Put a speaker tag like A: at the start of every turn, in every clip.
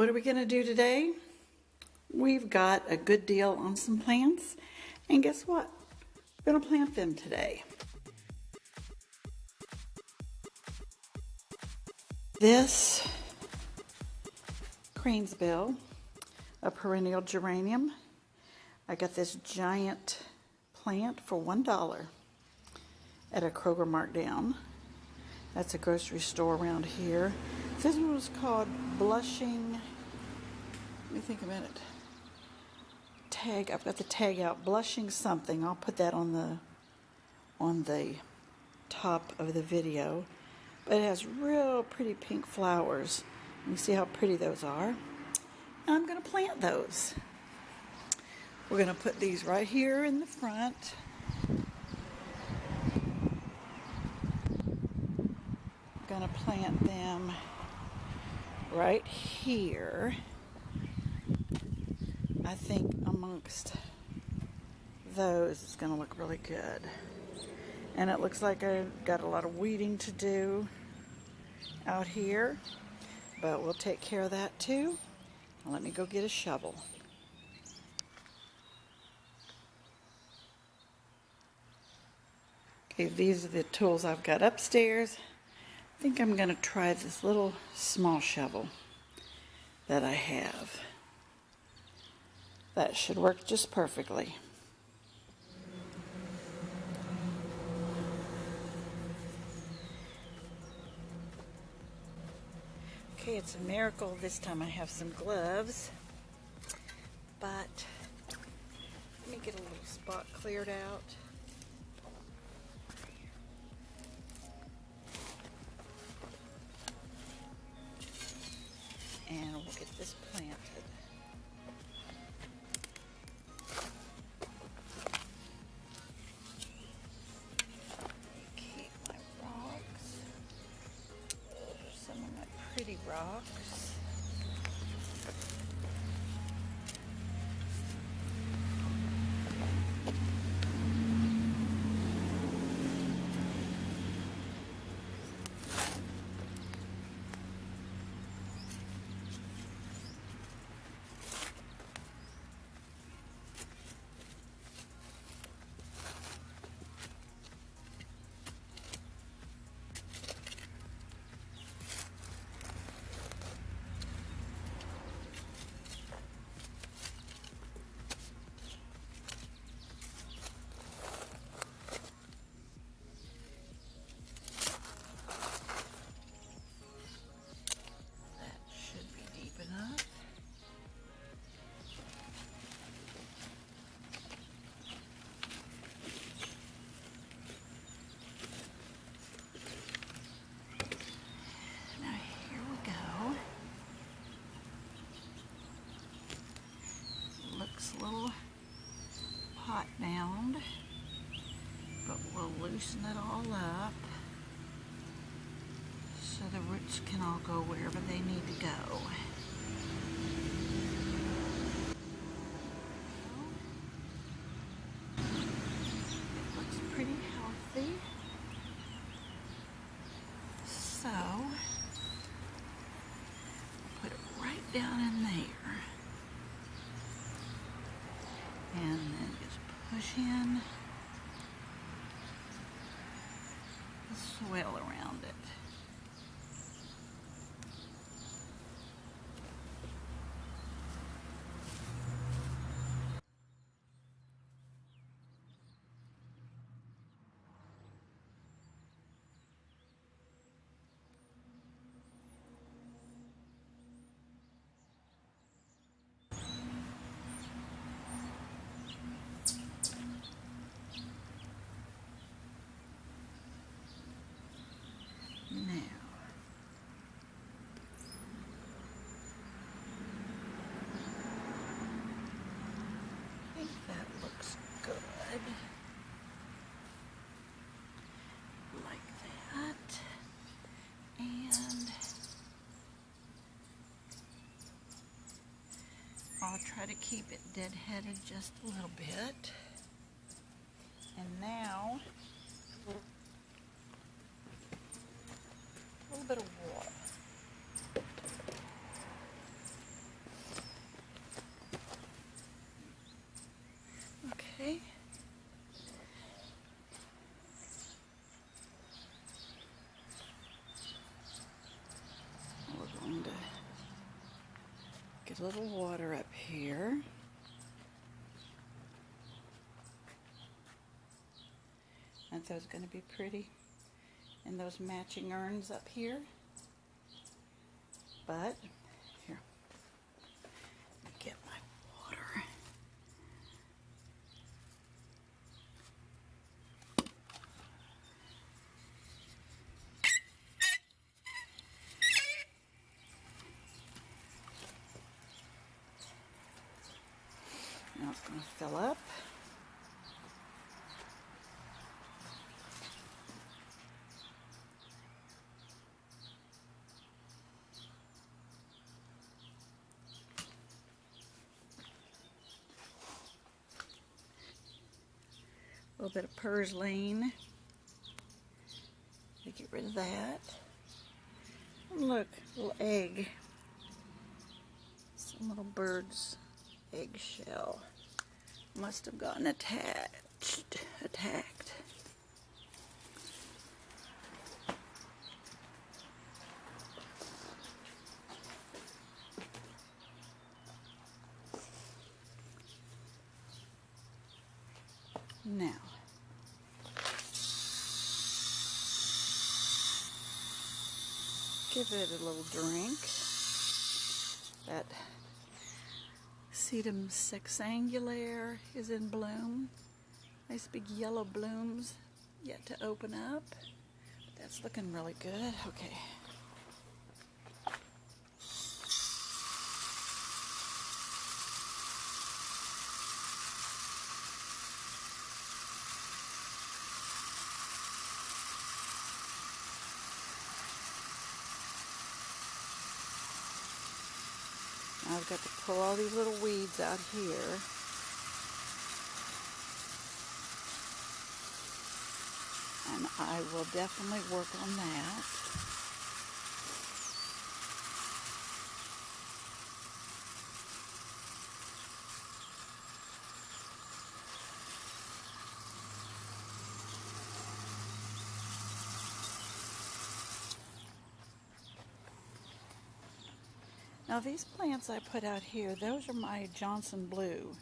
A: What are we going to do today? We've got a good deal on some plants, and guess what? We're going to plant them today. This cranesbill, a perennial geranium. I got this giant plant for $1 at a Kroger markdown. That's a grocery store around here. This one was called Blushing. Let me think a minute. I've got the tag out. Blushing something. I'll put that on the top of the video. But it has real pretty pink flowers. You see how pretty those are. And I'm going to plant those. We're going to put these right here in the front. I'm going to plant them right here. I think amongst those it's going to look really good. And it looks like I've got a lot of weeding to do out here, but we'll take care of that too. Now let me go get a shovel. Okay, these are the tools I've got upstairs. I think I'm going to try this little small shovel that I have. That should work just perfectly. Okay, it's a miracle this time I have some gloves, but let me get a little spot cleared out. And we'll get this planted. Keep my rocks. Some of my pretty rocks. A little pot bound, but we'll loosen it all up so the roots can all go wherever they need to go. It looks pretty healthy, so put it right down in there. And then just push in the soil around it. Now, I think that looks good. Like that. And I'll try to keep it deadheaded just a little bit. And now, a little bit of water. a little water up here. Aren't those going to be pretty? And those matching urns up here. But, here, let me get my water. Now it's going to fill up. A little bit of purslane to get rid of that. And look, little egg. Some little bird's eggshell. Must have gotten attacked. Now, give it a little drink. That sedum sexangulaire is in bloom. Nice big yellow blooms yet to open up. That's looking really good. Okay. I've got to pull all these little weeds out here. And I will definitely work on that. Now these plants I put out here, those are my Johnson Blue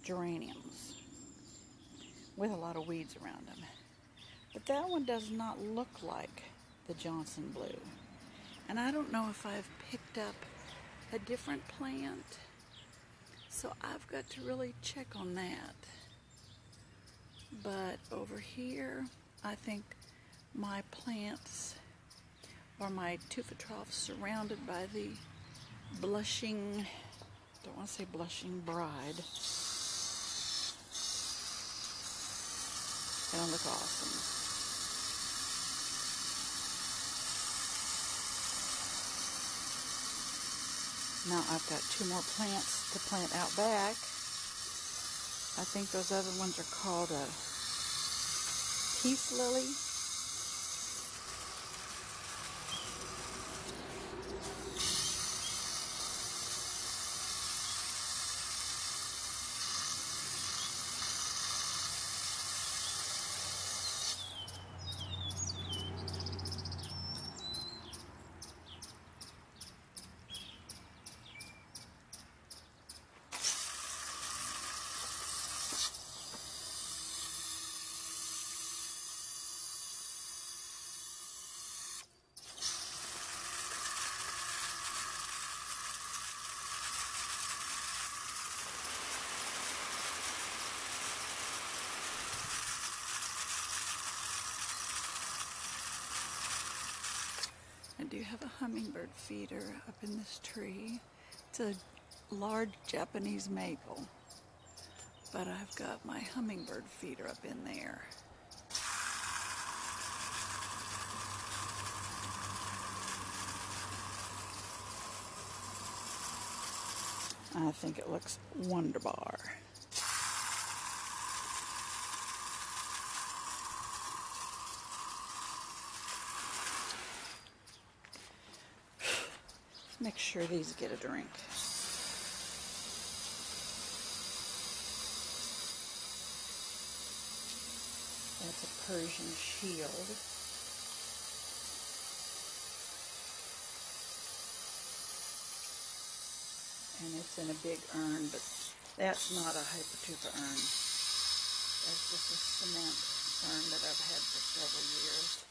A: geraniums with a lot of weeds around them. But that one does not look like the Johnson Blue. And I don't know if I've picked up a different plant. So I've got to really check on that. But over here, I think my plants or my tufa troughs surrounded by the blushing, don't want to say blushing bride. It'll look awesome. Now I've got 2 more plants to plant out back. I think those other ones are called a peace lily. I do have a hummingbird feeder up in this tree. It's a large Japanese maple, but I've got my hummingbird feeder up in there. I think it looks wonderbar. Make sure these get a drink. That's a Persian Shield. and it's in a big urn, but that's not a hypertufa urn. That's just a cement urn that I've had for several years.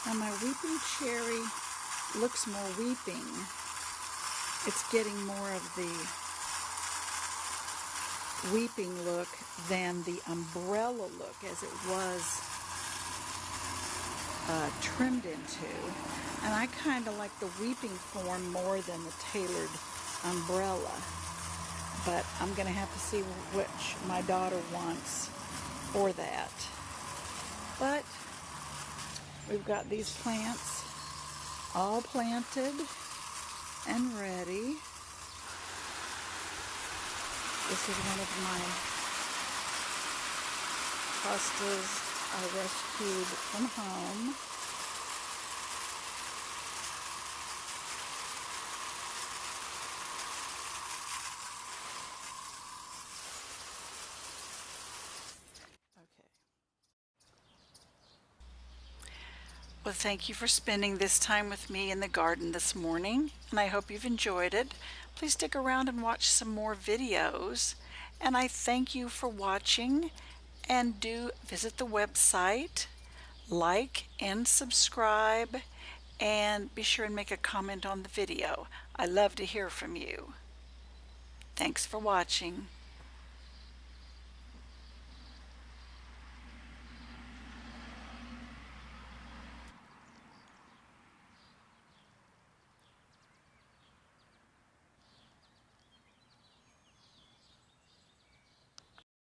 A: Now my weeping cherry looks more weeping. It's getting more of the weeping look than the umbrella look as it was trimmed into. And I kind of like the weeping form more than the tailored umbrella. But I'm going to have to see which my daughter wants for that. But we've got these plants all planted and ready. This is one of my hostas I rescued from home. Okay. Well, thank you for spending this time with me in the garden this morning, and I hope you've enjoyed it. Please stick around and watch some more videos, and I thank you for watching, and do visit the website, like and subscribe, and be sure and make a comment on the video. I love to hear from you. Thanks for watching.